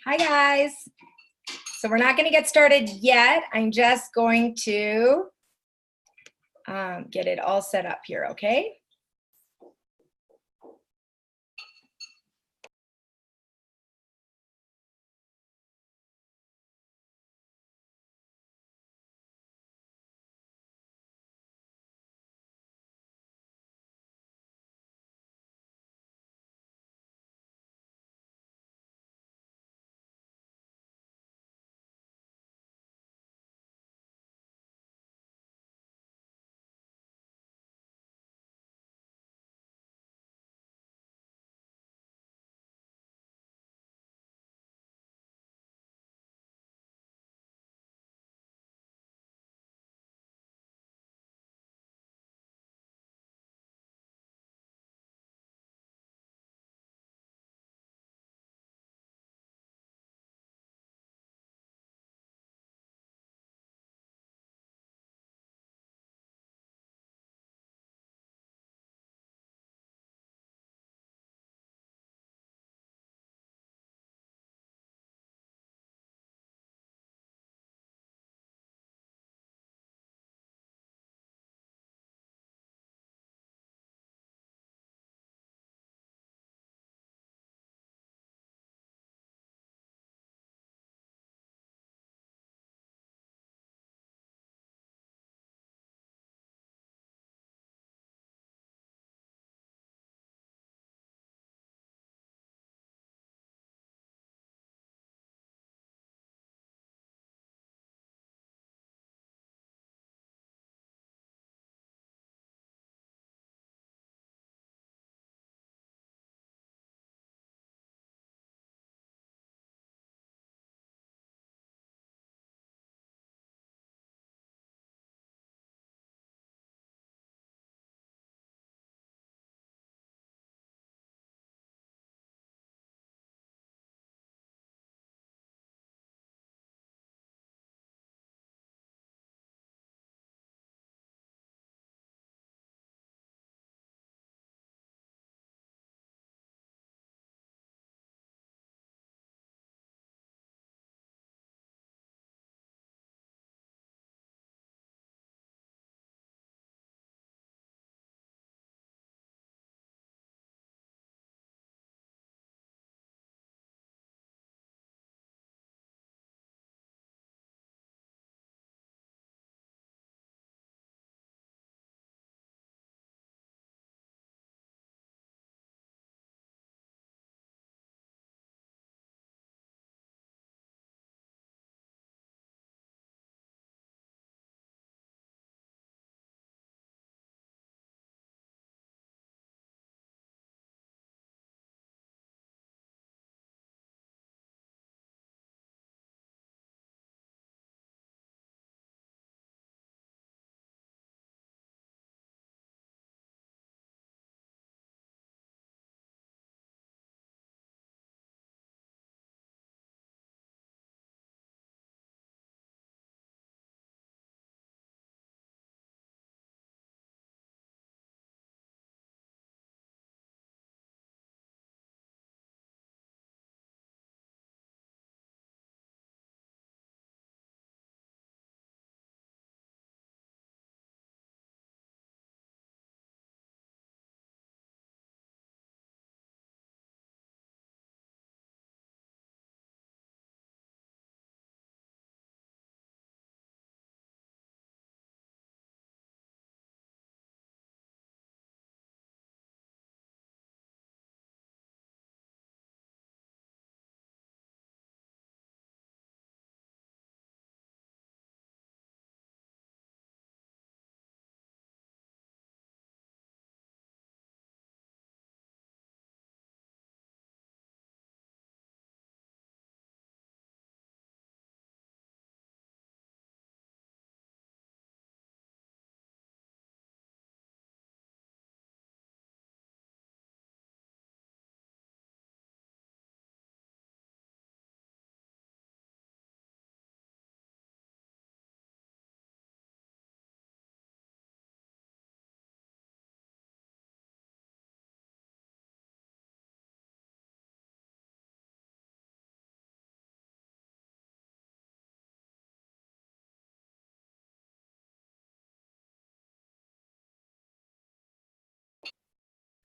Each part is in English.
Hi guys. So we're not going to get started yet. I'm just going to get it all set up here, okay?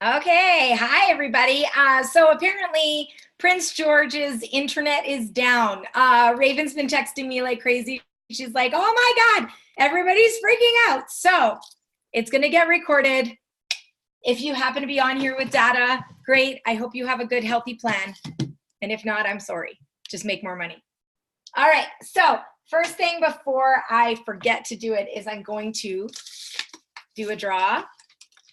Okay, hi everybody. So apparently Prince George's internet is down. Raven's been texting me like crazy. She's like, oh my God, everybody's freaking out. So it's gonna get recorded. If you happen to be on here with data, great. I hope you have a good, healthy plan. And if not, I'm sorry. Just make more money. All right, so first thing before I forget to do it is I'm going to do a draw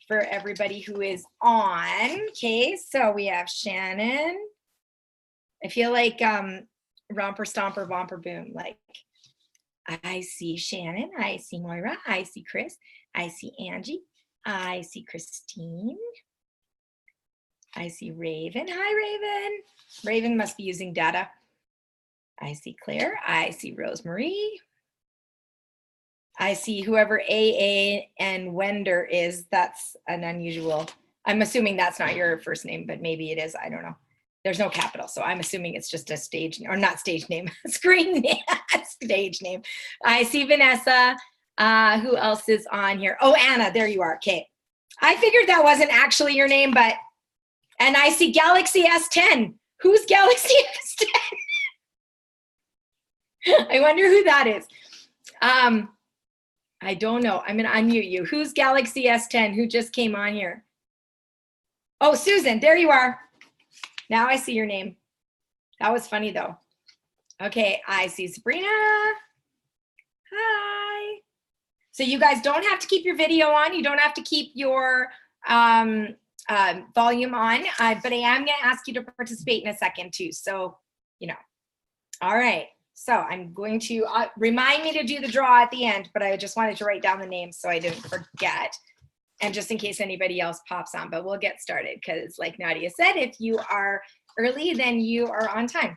for everybody who is on. Okay, so we have Shannon. I feel like Romper Stomper Bomper Boom. Like, I see Shannon, I see Moira, I see Chris, I see Angie, I see Christine, I see Raven. Hi, Raven. Raven must be using data. I see Claire, I see Rosemarie. I see whoever AA and Wender is. That's an unusual. I'm assuming that's not your first name, but maybe it is. I don't know. There's no capital, so I'm assuming it's just a stage, or not stage name, screen name, stage name. I see Vanessa. Who else is on here? Oh, Anna, there you are. Okay. I figured that wasn't actually your name, but, and I see Galaxy S10. Who's Galaxy S10? I wonder who that is. I don't know. I'm going to unmute you. Who's Galaxy S10? Who just came on here? Oh, Susan, there you are. Now I see your name. That was funny though. Okay, I see Sabrina. Hi. So you guys don't have to keep your video on. You don't have to keep your volume on, but I am going to ask you to participate in a second too. So, you know, all right. So I'm going to remind me to do the draw at the end, but I just wanted to write down the names so I didn't forget. And just in case anybody else pops on, but we'll get started because like Nadia said, if you are early, then you are on time.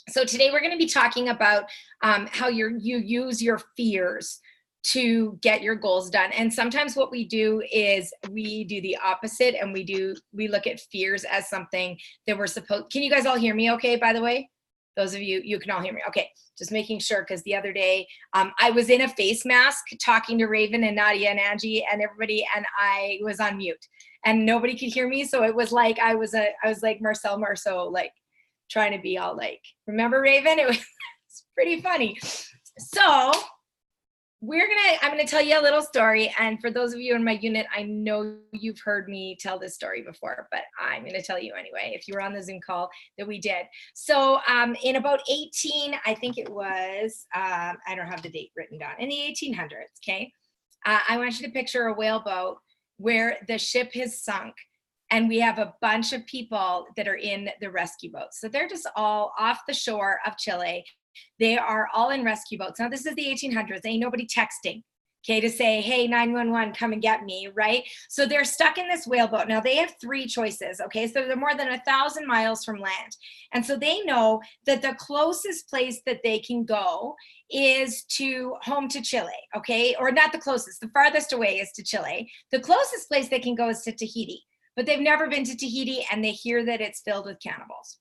So today we're going to be talking about how you use your fears to get your goals done. And sometimes what we do is we do the opposite and we look at fears as something that we're supposed. Can you guys all hear me okay, by the way? Those of you, you can all hear me. Okay, just making sure, because the other day I was in a face mask talking to Raven and Nadia and Angie and everybody, and I was on mute and nobody could hear me. So it was like I was like Marcel Marceau, like trying to be all like, remember Raven? It was pretty funny. So I'm gonna tell you a little story, and for those of you in my unit, I know you've heard me tell this story before, but I'm gonna tell you anyway, if you were on the Zoom call that we did. So in about I think it was, I don't have the date written down, in the 1800s, okay? I want you to picture a whaleboat where the ship has sunk, and we have a bunch of people that are in the rescue boat. So they're just all off the shore of Chile. They are all in rescue boats. Now, this is the 1800s. Ain't nobody texting, okay, to say, hey, 911, come and get me, right? So they're stuck in this whaleboat. Now, they have three choices, okay? So they're more than 1,000 miles from land. And so they know that the closest place that they can go is home to Chile, okay? Or not the closest. The farthest away is to Chile. The closest place they can go is to Tahiti. But they've never been to Tahiti, and they hear that it's filled with cannibals.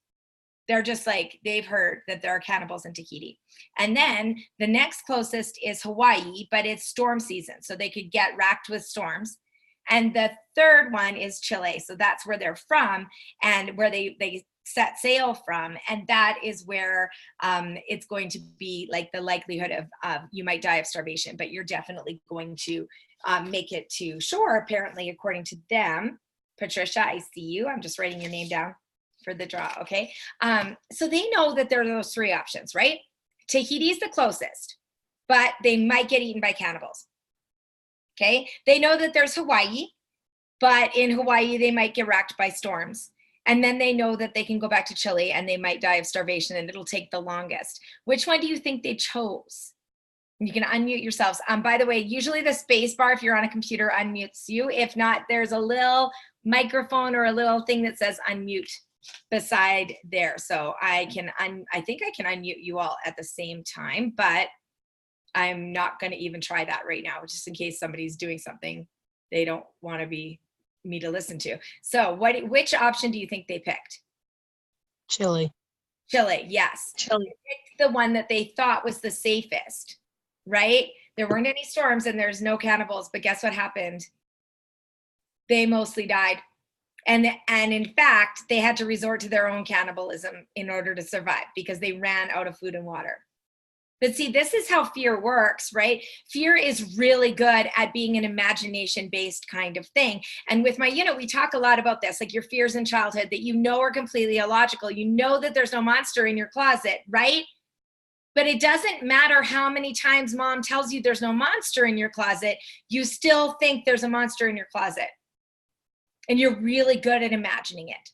They're just like, they've heard that there are cannibals in Tahiti. And then the next closest is Hawaii, but it's storm season, so they could get racked with storms. And the third one is Chile, so that's where they're from and where they set sail from. And that is where it's going to be like the likelihood of you might die of starvation, but you're definitely going to make it to shore, apparently, according to them. Patricia, I see you. I'm just writing your name down for the draw, okay? So they know that there are those three options, right? Tahiti is the closest, but they might get eaten by cannibals, okay? They know that there's Hawaii, but in Hawaii, they might get racked by storms. And then they know that they can go back to Chile and they might die of starvation and it'll take the longest. Which one do you think they chose? You can unmute yourselves. By the way, usually the space bar, if you're on a computer, unmutes you. If not, there's a microphone or a little thing that says unmute beside there. So I think I can unmute you all at the same time, but I'm not going to even try that right now, just in case somebody's doing something they don't want to be me to listen to. So which option do you think they picked? Chile. Chile, yes. Chile. They picked the one that they thought was the safest, right? There weren't any storms and there's no cannibals, but guess what happened? They mostly died. And in fact, they had to resort to their own cannibalism in order to survive because they ran out of food and water. But see, this is how fear works, right? Fear is really good at being an imagination-based kind of thing. And with my unit, we talk a lot about this, like your fears in childhood that you know are completely illogical. You know that there's no monster in your closet, right? But it doesn't matter how many times mom tells you there's no monster in your closet, you still think there's a monster in your closet. And you're really good at imagining it.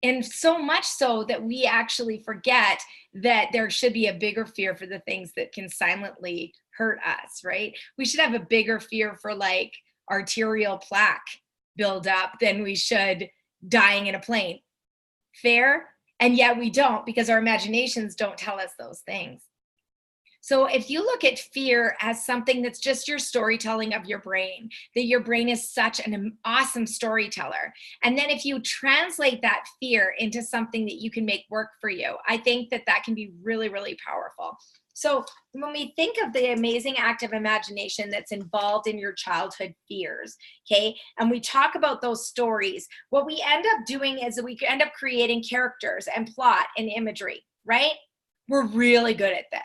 And so much so that we actually forget that there should be a bigger fear for the things that can silently hurt us, right? We should have a bigger fear for like arterial plaque buildup than we should dying in a plane. Fair? And yet we don't, because our imaginations don't tell us those things. So if you look at fear as something that's just your storytelling of your brain, that your brain is such an awesome storyteller. And then if you translate that fear into something that you can make work for you, I think that that can be really, really powerful. So when we think of the amazing act of imagination that's involved in your childhood fears, okay, and we talk about those stories, what we end up doing is that we end up creating characters and plot and imagery, right? We're really good at this.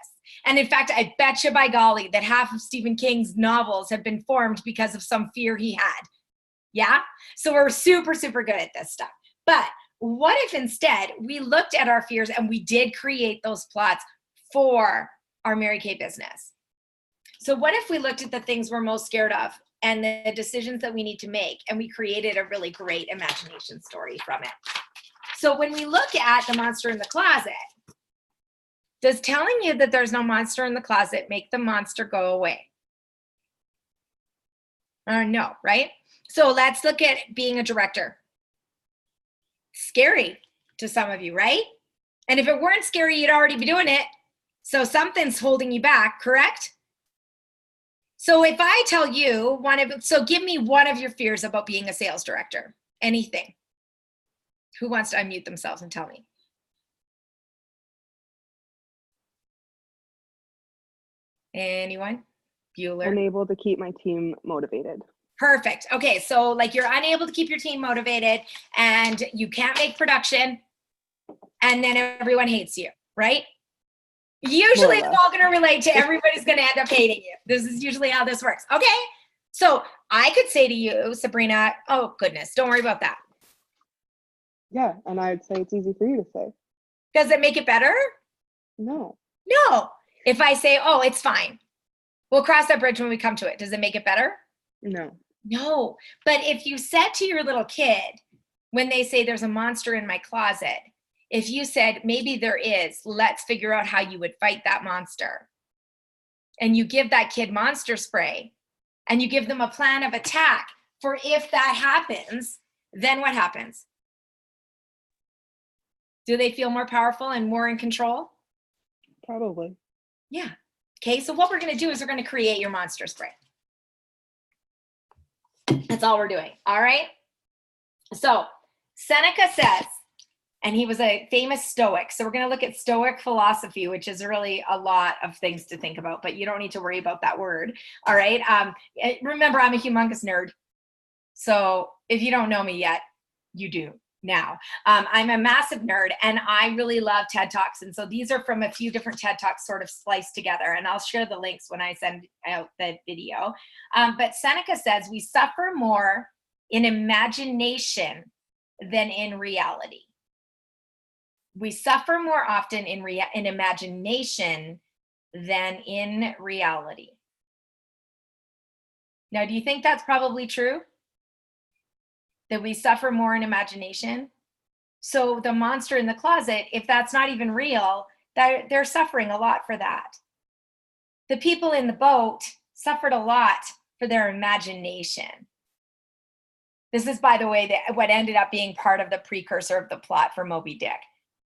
And in fact, I bet you by golly that half of Stephen King's novels have been formed because of some fear he had. Yeah? So we're super, super good at this stuff. But what if instead we looked at our fears and we did create those plots for our Mary Kay business? So what if we looked at the things we're most scared of and the decisions that we need to make, and we created a really great imagination story from it? So when we look at the monster in the closet, does telling you that there's no monster in the closet make the monster go away? No, right? So let's look at being a director. Scary to some of you, right? And if it weren't scary, you'd already be doing it. So something's holding you back, correct? So if I tell you so give me one of your fears about being a sales director, anything. Who wants to unmute themselves and tell me? Anyone? Bueller? Unable to keep my team motivated. Perfect. Okay, so like you're unable to keep your team motivated and you can't make production and then everyone hates you, right? Usually it's all going to relate to everybody's going to end up hating you. This is usually how this works. Okay, so I could say to you, Sabrina, oh goodness, don't worry about that. Yeah, and I'd say it's easy for you to say. Does it make it better? No. No. If I say, oh, it's fine, we'll cross that bridge when we come to it. Does it make it better? No. No. But if you said to your little kid, when they say there's a monster in my closet, if you said, maybe there is, let's figure out how you would fight that monster. And you give that kid monster spray and you give them a plan of attack for if that happens, then what happens? Do they feel more powerful and more in control? Probably. Yeah. Okay, so what we're going to do is we're going to create your monster spray. That's all we're doing. All right. So Seneca says, and he was a famous Stoic. So we're going to look at Stoic philosophy, which is really a lot of things to think about, but you don't need to worry about that word. All right. Remember, I'm a humongous nerd. So if you don't know me yet, you do now. I'm a massive nerd and I really love TED Talks. And so these are from a few different TED Talks sort of spliced together. And I'll share the links when I send out the video. But Seneca says we suffer more in imagination than in reality. We suffer more often in imagination than in reality. Now, do you think that's probably true? That we suffer more in imagination? So the monster in the closet, if that's not even real, they're suffering a lot for that. The people in the boat suffered a lot for their imagination. This is, by the way, what ended up being part of the precursor of the plot for Moby Dick.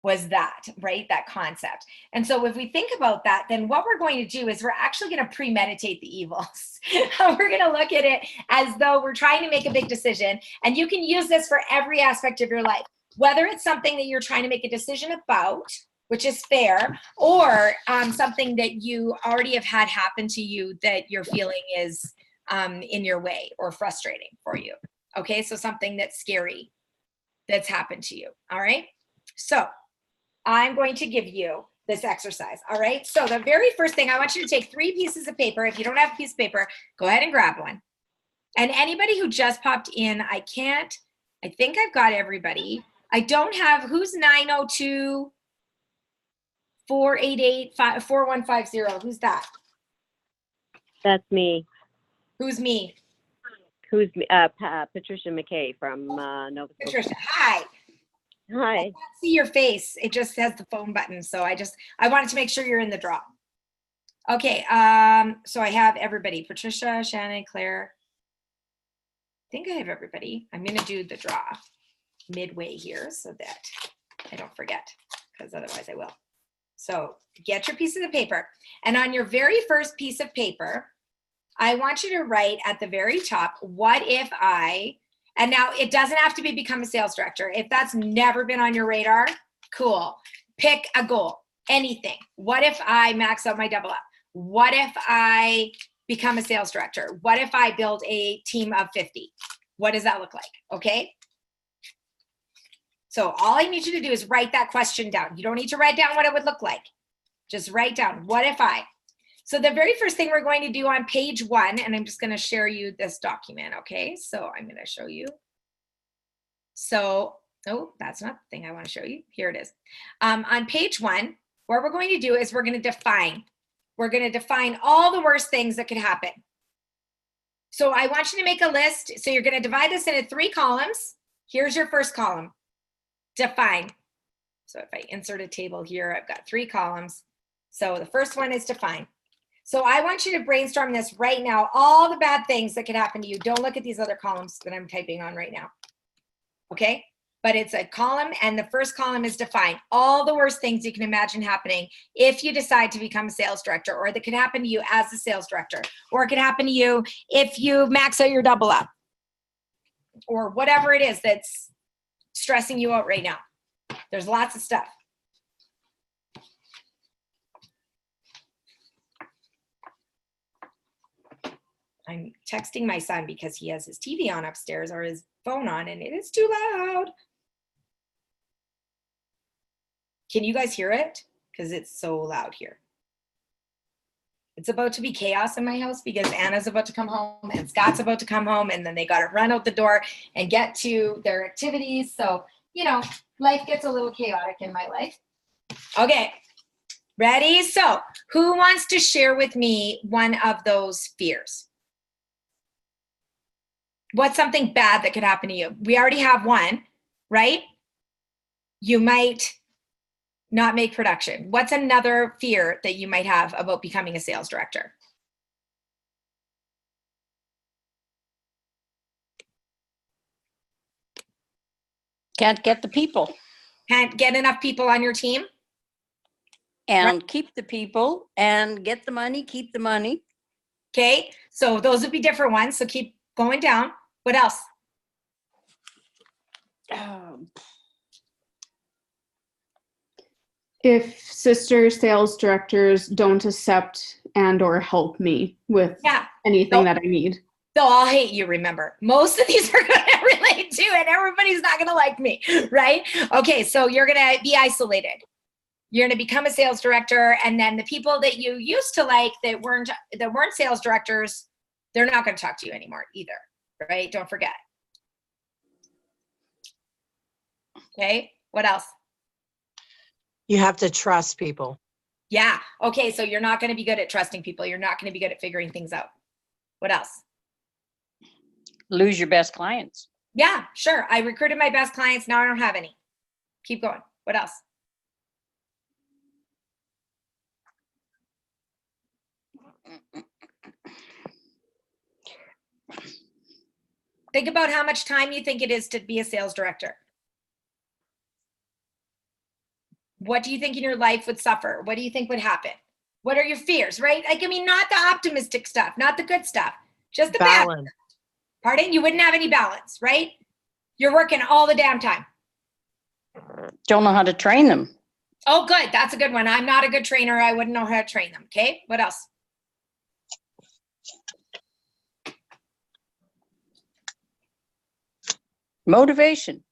Was that, right? That concept. And so if we think about that, then what we're going to do is we're actually going to premeditate the evils. We're going to look at it as though we're trying to make a big decision. And you can use this for every aspect of your life, whether it's something that you're trying to make a decision about, which is fair, or something that you already have had happen to you that you're feeling is in your way or frustrating for you. Okay, so something that's scary that's happened to you. All right, so I'm going to give you this exercise. All right, so the very first thing, I want you to take 3 pieces of paper. If you don't have a piece of paper, go ahead and grab one. And anybody who just popped in, I think I've got everybody. I don't have, who's 902-488-4150? Who's that? That's me. Who's me? Who's me? Patricia McKay from Nova Scotia. Patricia, hi. I Hi. can't see your face. It just has the phone button. So I wanted to make sure you're in the draw. Okay, so I have everybody. Patricia, Shannon, Claire. I think I have everybody. I'm gonna do the draw midway here so that I don't forget, because otherwise I will. So get your pieces of paper. And on your very first piece of paper, I want you to write at the very top, what if I, and now it doesn't have to be become a sales director. If that's never been on your radar, cool. Pick a goal, anything. What if I max out my double up? What if I become a sales director? What if I build a team of 50? What does that look like? Okay. So all I need you to do is write that question down. You don't need to write down what it would look like. Just write down, what if I? So the very first thing we're going to do on page 1, and I'm just going to share you this document. Okay. So I'm going to show you. So, oh, that's not the thing I want to show you. Here it is. On page 1, what we're going to do is we're going to define. We're going to define all the worst things that could happen. So I want you to make a list. So you're going to divide this into 3 columns. Here's your first column, define. So if I insert a table here, I've got 3 columns. So the first one is define. So I want you to brainstorm this right now, all the bad things that could happen to you. Don't look at these other columns that I'm typing on right now. Okay? But it's a column, and the first column is define. All the worst things you can imagine happening if you decide to become a sales director, or that could happen to you as a sales director, or it could happen to you if you max out your double up, or whatever it is that's stressing you out right now. There's lots of stuff. I'm texting my son because he has his TV on upstairs, or his phone on, and it is too loud. Can you guys hear it? Because it's so loud here. It's about to be chaos in my house because Anna's about to come home and Scott's about to come home, and then they got to run out the door and get to their activities. So, you know, life gets a little chaotic in my life. Okay, ready? So who wants to share with me one of those fears? What's something bad that could happen to you? We already have one, right? You might not make production. What's another fear that you might have about becoming a sales director? Can't get the people Can't get enough people on your team? and keep the people and get the money, keep the money. Okay, so those would be different ones. So keep going down. What else? If sister sales directors don't accept and or help me with Yeah, anything So- that I need. they'll all hate you, remember. Most of these are going to relate to, and everybody's not going to like me, right? Okay, so you're going to be isolated. You're going to become a sales director, and then the people that you used to like that weren't sales directors, they're not going to talk to you anymore either, right? Don't forget. Okay, what else? You have to trust people. Yeah, okay, so you're not going to be good at trusting people. You're not going to be good at figuring things out. What else? Lose your best clients. Yeah, sure. I recruited my best clients. Now I don't have any. Keep going. What else? Think about how much time you think it is to be a sales director. What do you think in your life would suffer? What do you think would happen? What are your fears, right? Like, I mean, not the optimistic stuff, not the good stuff, just the bad. Balance. Pardon? You wouldn't have any balance, right? You're working all the damn time. Don't know how to train them. Oh, good. That's a good one. I'm not a good trainer. I wouldn't know how to train them. Okay. What else? Motivation.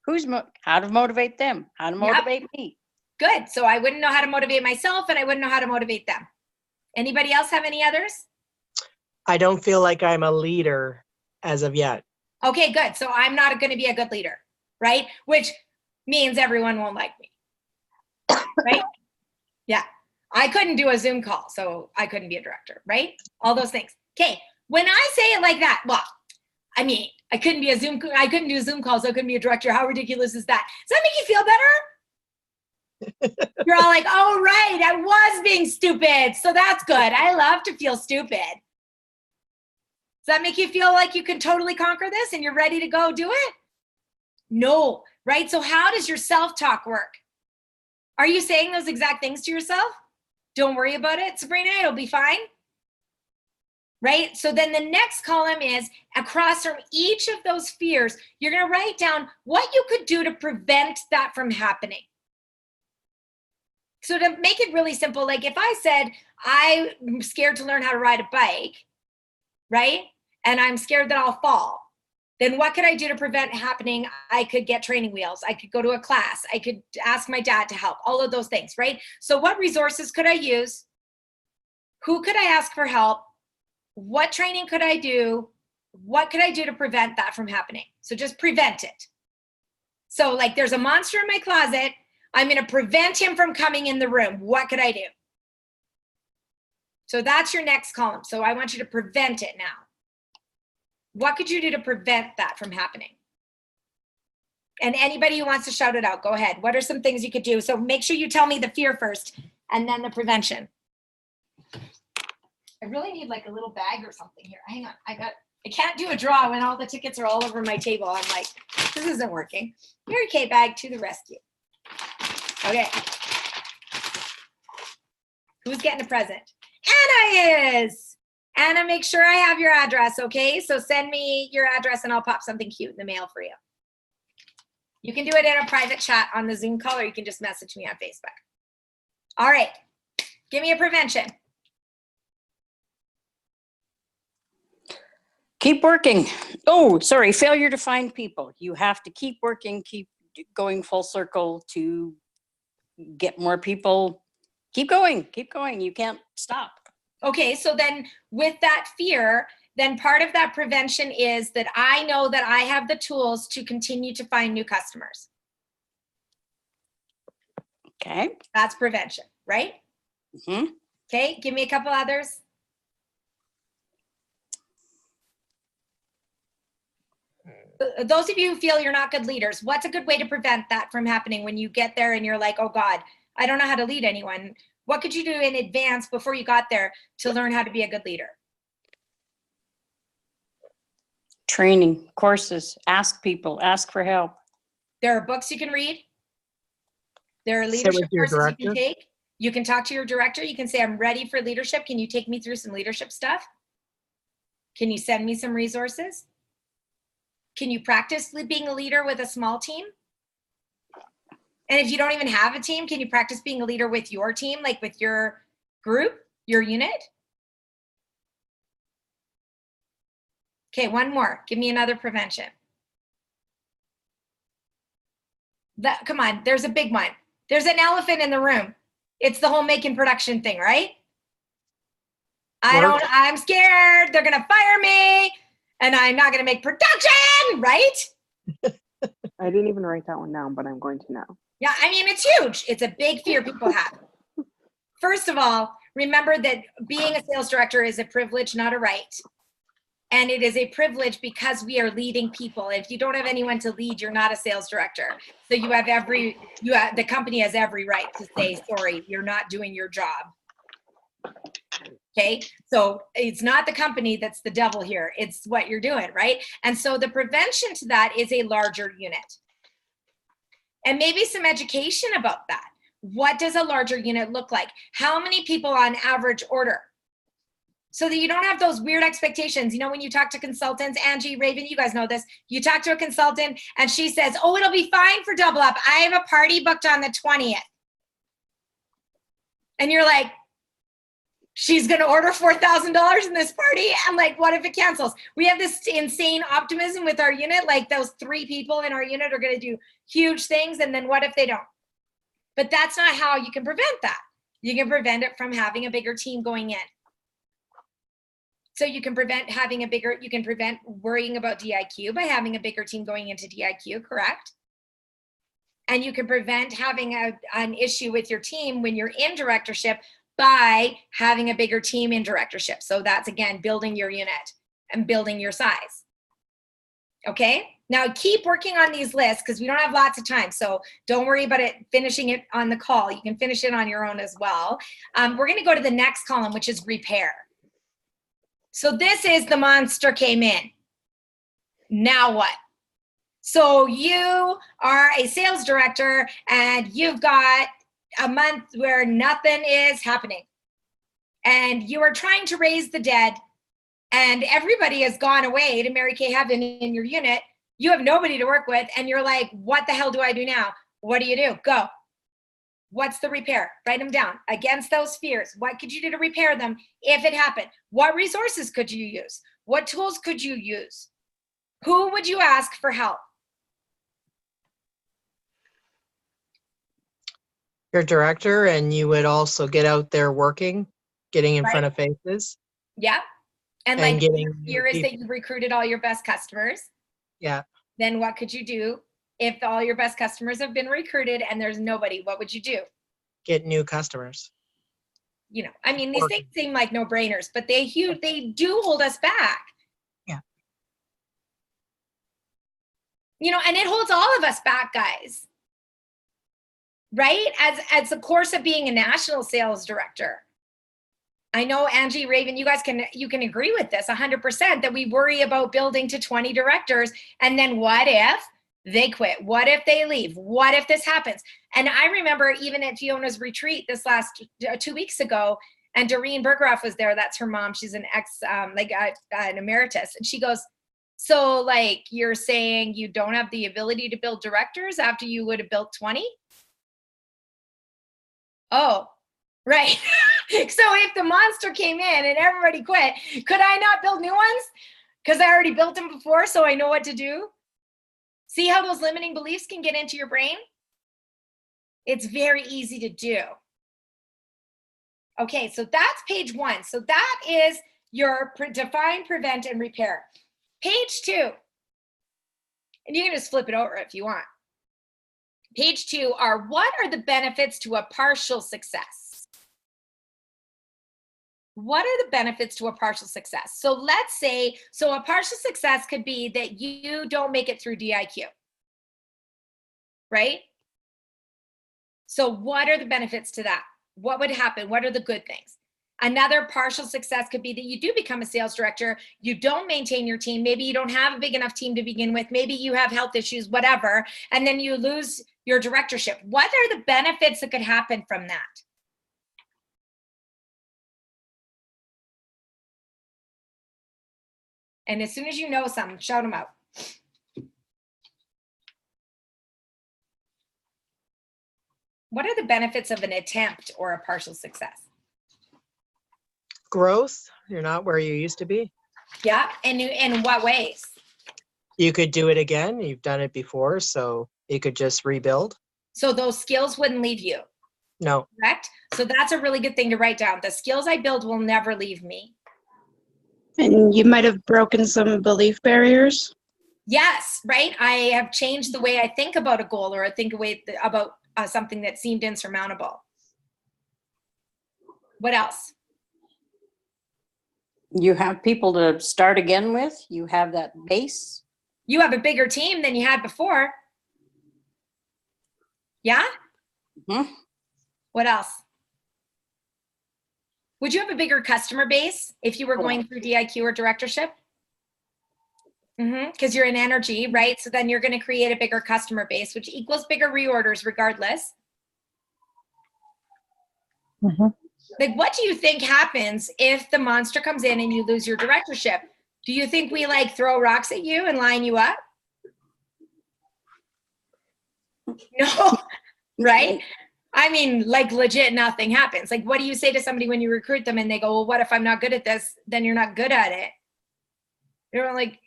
How to motivate them? How to Yep. motivate me? Good. So I wouldn't know how to motivate myself and I wouldn't know how to motivate them. Anybody else have any others? I don't feel like I'm a leader as of yet. Okay, good. So I'm not going to be a good leader, right? Which means everyone won't like me, right? Yeah. I couldn't do a Zoom call, so I couldn't be a director, right? All those things. Okay. When I say it like that, well, I mean, I couldn't do a Zoom call, so I couldn't be a director. How ridiculous is that? Does that make you feel better? You're all like, oh, right, I was being stupid. So that's good. I love to feel stupid. Does that make you feel like you can totally conquer this and you're ready to go do it? No, right? So how does your self-talk work? Are you saying those exact things to yourself? Don't worry about it, Sabrina, it'll be fine. Right? So then the next column is across from each of those fears, you're going to write down what you could do to prevent that from happening. So to make it really simple, like if I said, I'm scared to learn how to ride a bike, right? And I'm scared that I'll fall. Then what could I do to prevent it happening? I could get training wheels. I could go to a class. I could ask my dad to help, all of those things, right? So what resources could I use? Who could I ask for help? What training could I do? What could I do to prevent that from happening? So just prevent it. So like there's a monster in my closet. I'm going to prevent him from coming in the room. What could I do? So that's your next column. So I want you to prevent it now. What could you do to prevent that from happening? And anybody who wants to shout it out, go ahead. What are some things you could do? So make sure you tell me the fear first and then the prevention. I really need like a little bag or something here. Hang on. I can't do a draw when all the tickets are all over my table. I'm like, this isn't working. Mary Kay bag to the rescue. Okay. Who's getting a present? Anna is. Anna, make sure I have your address, okay? So send me your address and I'll pop something cute in the mail for you. You can do it in a private chat on the Zoom call or you can just message me on Facebook. All right. Give me a prevention. Keep working. Oh, sorry, failure to find people. You have to keep working, keep going full circle to get more people. Keep going, keep going. You can't stop. Okay, so then with that fear, then part of that prevention is that I know that I have the tools to continue to find new customers. Okay. That's prevention, right? Mm-hmm. Okay, give me a couple others. Those of you who feel you're not good leaders, what's a good way to prevent that from happening when you get there and you're like, oh God, I don't know how to lead anyone? What could you do in advance before you got there to learn how to be a good leader? Training, courses, ask people, ask for help. There are books you can read. There are Sit leadership with your courses you can director. take. You can talk to your director. You can say, I'm ready for leadership. Can you take me through some leadership stuff? Can you send me some resources? Can you practice being a leader with a small team? And if you don't even have a team, can you practice being a leader with your team, like with your group, your unit? Okay, one more. Give me another prevention. Come on, there's a big one. There's an elephant in the room. It's the whole making production thing, right? I'm scared. They're gonna fire me and I'm not gonna make production, right? I didn't even write that one down, but I'm going to now. Yeah, I mean, it's huge. It's a big fear people have. First of all, remember that being a sales director is a privilege, not a right. And it is a privilege because we are leading people. If you don't have anyone to lead, you're not a sales director. So the company has every right to say, sorry, you're not doing your job. Okay, so it's not the company that's the devil here. It's what you're doing, right? And so the prevention to that is a larger unit. And maybe some education about that. What does a larger unit look like? How many people on average order? So that you don't have those weird expectations. You know, when you talk to consultants, Angie, Raven, you guys know this. You talk to a consultant and she says, oh, it'll be fine for double up. I have a party booked on the 20th. And you're like, she's going to order $4,000 in this party. And like, what if it cancels? We have this insane optimism with our unit. Like those 3 people in our unit are going to do huge things. And then what if they don't? But that's not how you can prevent that. You can prevent it from having a bigger team going in. So you can prevent worrying about DIQ by having a bigger team going into DIQ, correct? And you can prevent having an issue with your team when you're in directorship by having a bigger team in directorship. So that's, again, building your unit and building your size. Okay? Now keep working on these lists because we don't have lots of time. So don't worry about it finishing it on the call. You can finish it on your own as well. We're going to go to the next column, which is repair. So this is the monster came in. Now what? So you are a sales director and you've got a month where nothing is happening. And you are trying to raise the dead and everybody has gone away to Mary Kay Heaven in your unit. You have nobody to work with and you're like, what the hell do I do now? What do? Go. What's the repair? Write them down. Against those fears, what could you do to repair them if it happened? What resources could you use? What tools could you use? Who would you ask for help? Your director, and you would also get out there working, getting in front of faces. Yeah. And And like getting your new fear is that people. you recruited all your best customers. Yeah. Then what could you do if all your best customers have been recruited and there's nobody? What would you do? Get new customers. You know, I mean, these things seem like no brainers, but they do hold us back. Yeah. You know, and it holds all of us back, guys. Right? As the course of being a national sales director. I know Angie, Raven, you guys can agree with this 100% that we worry about building to 20 directors. And then what if they quit? What if they leave? What if this happens? And I remember even at Fiona's retreat this last 2 weeks ago, and Doreen Bergeraff was there. That's her mom. She's an an emeritus. And she goes, so like you're saying you don't have the ability to build directors after you would have built 20? Oh, right. So if the monster came in and everybody quit, could I not build new ones? Because I already built them before, so I know what to do. See how those limiting beliefs can get into your brain? It's very easy to do. Okay, so that's page 1. So that is your define, prevent, and repair. Page 2, and you can just flip it over if you want. Page 2 are what are the benefits to a partial success? What are the benefits to a partial success? So let's say, so a partial success could be that you don't make it through DIQ, right? So what are the benefits to that? What would happen? What are the good things? Another partial success could be that you do become a sales director, you don't maintain your team, maybe you don't have a big enough team to begin with, maybe you have health issues, whatever, and then you lose your directorship. What are the benefits that could happen from that? And as soon as you know some, shout them out. What are the benefits of an attempt or a partial success? Growth. You're not where you used to be. Yeah, and in what ways? You could do it again. You've done it before, so you could just rebuild. So those skills wouldn't leave you, No. correct? So that's a really good thing to write down. The skills I build will never leave me. And you might have broken some belief barriers. Yes, right? I have changed the way I think about a goal or I think about something that seemed insurmountable. What else? You have people to start again with. You have that base. You have a bigger team than you had before. Yeah? Mhm. What else? Would you have a bigger customer base if you were going through DIQ or directorship? Because you're in energy, right? So then you're going to create a bigger customer base, which equals bigger reorders regardless. Like, what do you think happens if the monster comes in and you lose your directorship? Do you think we like throw rocks at you and line you up? No, right? I mean, like legit nothing happens. Like, what do you say to somebody when you recruit them and they go, well, what if I'm not good at this? Then you're not good at it. You're like,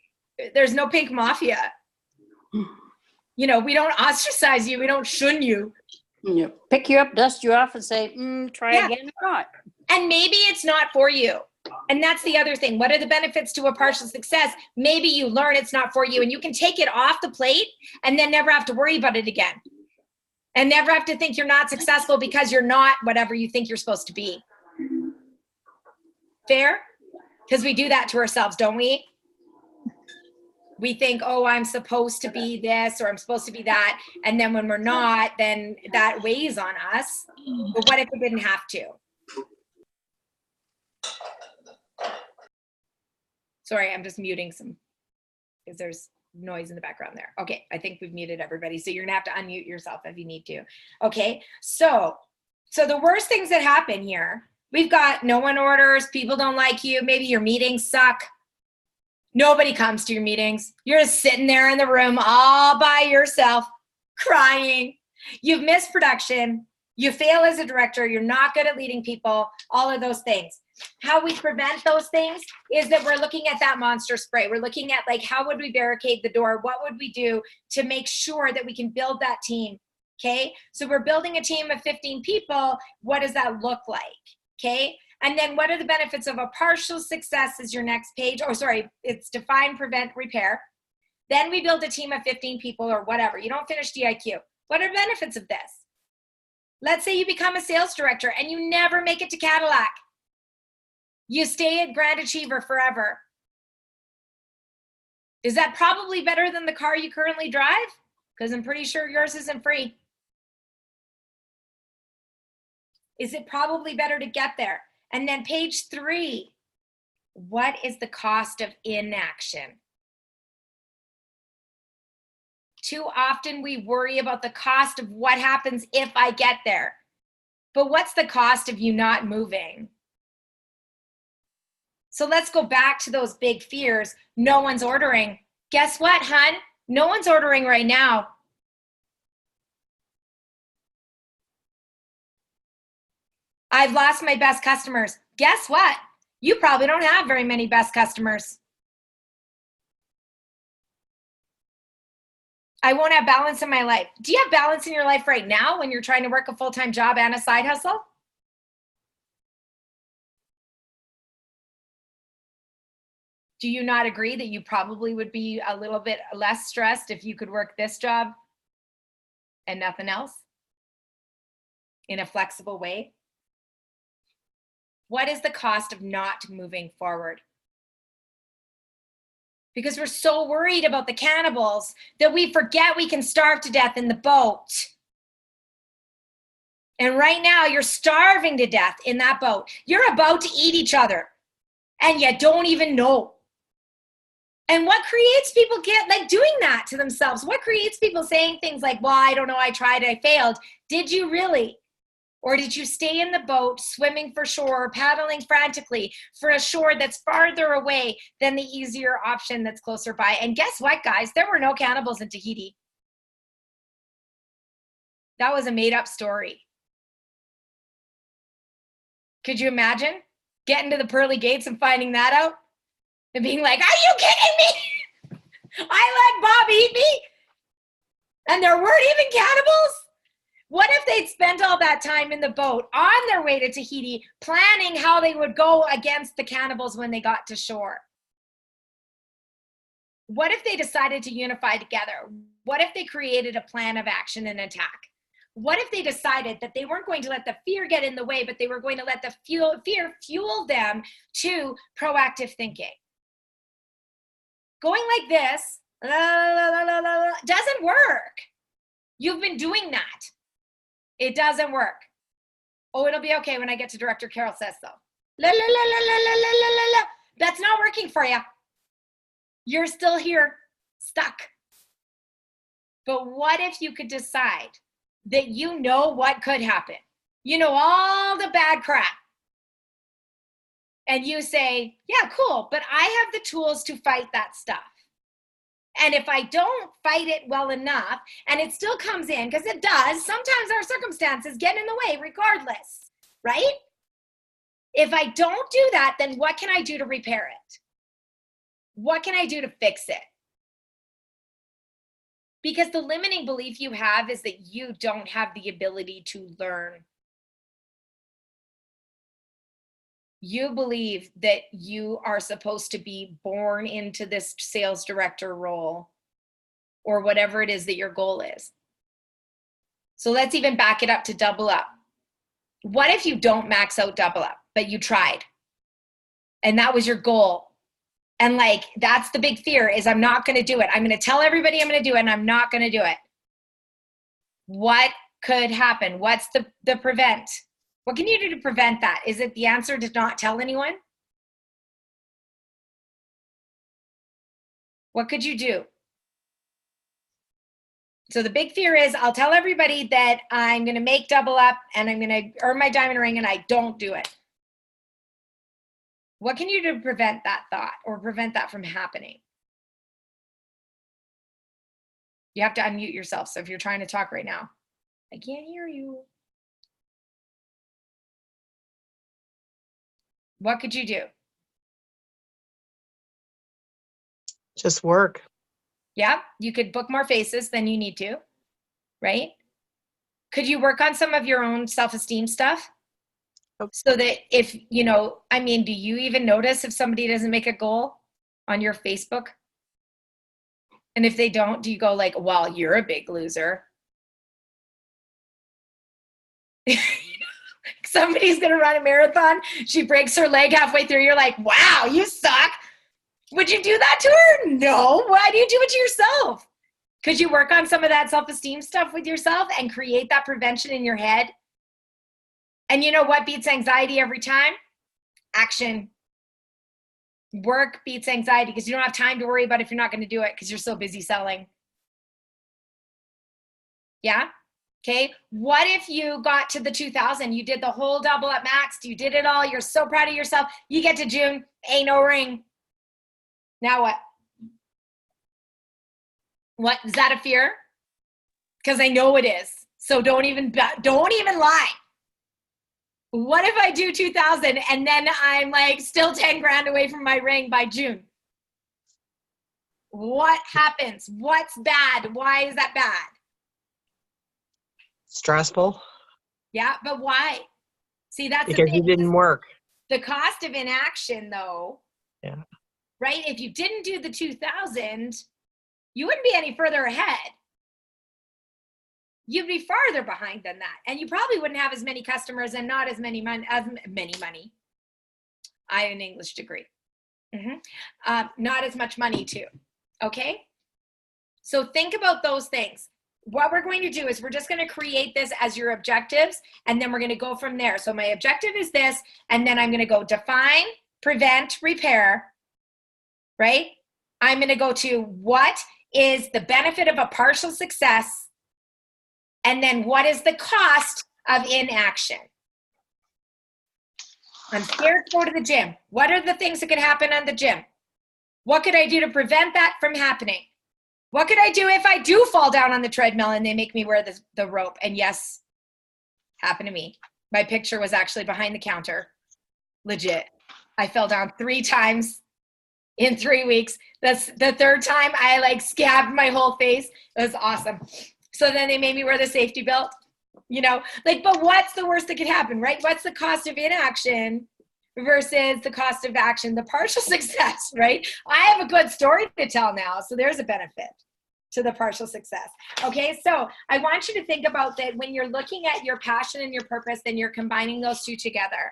there's no pink mafia. You know, we don't ostracize you. We don't shun you. Pick you up, dust you off, and say, try Yeah. again or not. And maybe it's not for you. And that's the other thing. What are the benefits to a partial success? Maybe you learn it's not for you and you can take it off the plate and then never have to worry about it again. And never have to think you're not successful because you're not whatever you think you're supposed to be. Fair? Because we do that to ourselves, don't we? We think, oh, I'm supposed to be this or I'm supposed to be that. And then when we're not, then that weighs on us. But what if it didn't have to? Sorry, I'm just muting some because there's noise in the background there. Okay, I think we've muted everybody. So you're gonna have to unmute yourself if you need to. Okay, so the worst things that happen here, we've got no one orders, people don't like you, maybe your meetings suck. Nobody comes to your meetings. You're just sitting there in the room all by yourself, crying. You've missed production. You fail as a director. You're not good at leading people, all of those things. How we prevent those things is that we're looking at that monster spray. We're looking at like, how would we barricade the door? What would we do to make sure that we can build that team? Okay. So we're building a team of 15 people. What does that look like? Okay. And then what are the benefits of a partial success is your next page. Oh, sorry. It's define, prevent, repair. Then we build a team of 15 people or whatever. You don't finish DIQ. What are the benefits of this? Let's say you become a sales director and you never make it to Cadillac. You stay at Grand Achiever forever. Is that probably better than the car you currently drive? Because I'm pretty sure yours isn't free. Is it probably better to get there? And then page 3, what is the cost of inaction? Too often we worry about the cost of what happens if I get there. But what's the cost of you not moving? So let's go back to those big fears. No one's ordering. Guess what, hun? No one's ordering right now. I've lost my best customers. Guess what? You probably don't have very many best customers. I won't have balance in my life. Do you have balance in your life right now when you're trying to work a full-time job and a side hustle? Do you not agree that you probably would be a little bit less stressed if you could work this job and nothing else in a flexible way? What is the cost of not moving forward? Because we're so worried about the cannibals that we forget we can starve to death in the boat. And right now you're starving to death in that boat. You're about to eat each other and you don't even know. And what creates people doing that to themselves? What creates people saying things like, well, I don't know, I tried, I failed. Did you really? Or did you stay in the boat, swimming for shore, paddling frantically for a shore that's farther away than the easier option that's closer by? And guess what, guys? There were no cannibals in Tahiti. That was a made-up story. Could you imagine getting to the pearly gates and finding that out? And being like, are you kidding me? I let Bob eat me? And there weren't even cannibals? What if they'd spent all that time in the boat on their way to Tahiti, planning how they would go against the cannibals when they got to shore? What if they decided to unify together? What if they created a plan of action and attack? What if they decided that they weren't going to let the fear get in the way, but they were going to let the fear fuel them to proactive thinking? Going like this doesn't work. You've been doing that. It doesn't work. Oh, it'll be okay when I get to Director Carol says so. That's not working for you. You're still here, stuck. But what if you could decide that you know what could happen? You know all the bad crap. And you say, yeah, cool, but I have the tools to fight that stuff. And if I don't fight it well enough, and it still comes in, because it does, sometimes our circumstances get in the way regardless, right? If I don't do that, then what can I do to repair it? What can I do to fix it? Because the limiting belief you have is that you don't have the ability to learn. You believe that you are supposed to be born into this sales director role or whatever it is that your goal is. So let's even back it up to double up. What if you don't max out double up, but you tried? And that was your goal. And like, that's the big fear is I'm not going to do it. I'm going to tell everybody I'm going to do it and I'm not going to do it. What could happen? What's the prevent? What can you do to prevent that? Is it the answer to not tell anyone? What could you do? So the big fear is I'll tell everybody that I'm going to make double up and I'm going to earn my diamond ring and I don't do it. What can you do to prevent that thought or prevent that from happening? You have to unmute yourself. So if you're trying to talk right now, I can't hear you. What could you do? Just work. Yeah, you could book more faces than you need to, right? Could you work on some of your own self-esteem stuff? So that if, you know, I mean, do you even notice if somebody doesn't make a goal on your Facebook? And if they don't, do you go like, well, you're a big loser? Somebody's going to run a marathon. She breaks her leg halfway through. You're like, wow, you suck. Would you do that to her? No. Why do you do it to yourself? Could you work on some of that self-esteem stuff with yourself and create that prevention in your head? And you know what beats anxiety every time? Action. Work beats anxiety because you don't have time to worry about if you're not going to do it because you're so busy selling. Yeah? Okay. What if you got to the 2000? You did the whole double up max. You did it all. You're so proud of yourself. You get to June, ain't no ring. Now what? What is that a fear? Because I know it is. So don't even lie. What if I do 2000 and then I'm like still 10 grand away from my ring by June? What happens? What's bad? Why is that bad? Stressful. Yeah, but why? See, that's the Because thing. you didn't work. The cost of inaction, though. Yeah. Right? If you didn't do the 2000, you wouldn't be any further ahead. You'd be farther behind than that. And you probably wouldn't have as many customers and not as many money. I have an English degree. Not as much money too. Okay? So think about those things. What we're going to do is we're just going to create this as your objectives, and then we're going to go from there. So my objective is this, and then I'm going to go define, prevent, repair, right? I'm going to go to what is the benefit of a partial success, and then what is the cost of inaction? I'm scared to go to the gym. What are the things that could happen on the gym? What could I do to prevent that from happening? What could I do if I do fall down on the treadmill and they make me wear the rope? And yes, happened to me. My picture was actually behind the counter. Legit. I fell down 3 times in 3 weeks. That's the 3rd time I like scabbed my whole face. It was awesome. So then they made me wear the safety belt, you know, like, but what's the worst that could happen, right? What's the cost of inaction versus the cost of action, the partial success, right? I have a good story to tell now. So there's a benefit to the partial success. Okay. So I want you to think about that when you're looking at your passion and your purpose, then you're combining those two together.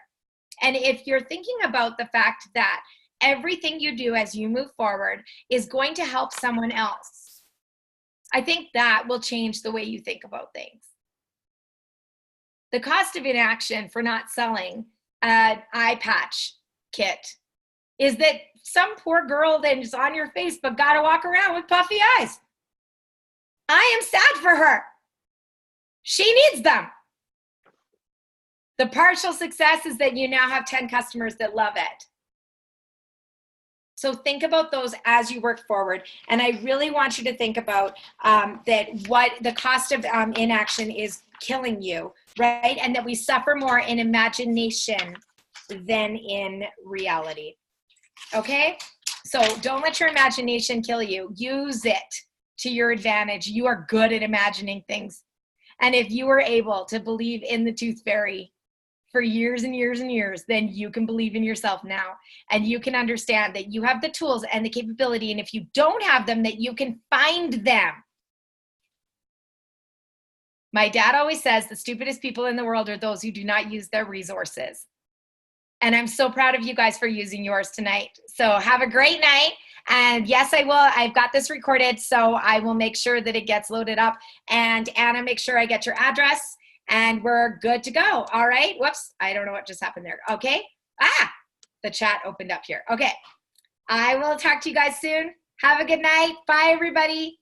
And if you're thinking about the fact that everything you do as you move forward is going to help someone else, I think that will change the way you think about things. The cost of inaction for not selling an eye patch kit is that some poor girl that is on your Facebook got to walk around with puffy eyes. I am sad for her. She needs them. The partial success is that you now have 10 customers that love it. So think about those as you work forward. And I really want you to think about that what the cost of inaction is killing you, right? And that we suffer more in imagination than in reality. Okay? So don't let your imagination kill you. Use it to your advantage. You are good at imagining things. And if you were able to believe in the tooth fairy for years and years and years, then you can believe in yourself now. And you can understand that you have the tools and the capability. And if you don't have them, that you can find them. My dad always says the stupidest people in the world are those who do not use their resources. And I'm so proud of you guys for using yours tonight. So have a great night. And yes, I will. I've got this recorded, so I will make sure that it gets loaded up. And Anna, make sure I get your address. And we're good to go. All right. Whoops. I don't know what just happened there. Okay. The chat opened up here. Okay. I will talk to you guys soon. Have a good night. Bye, everybody.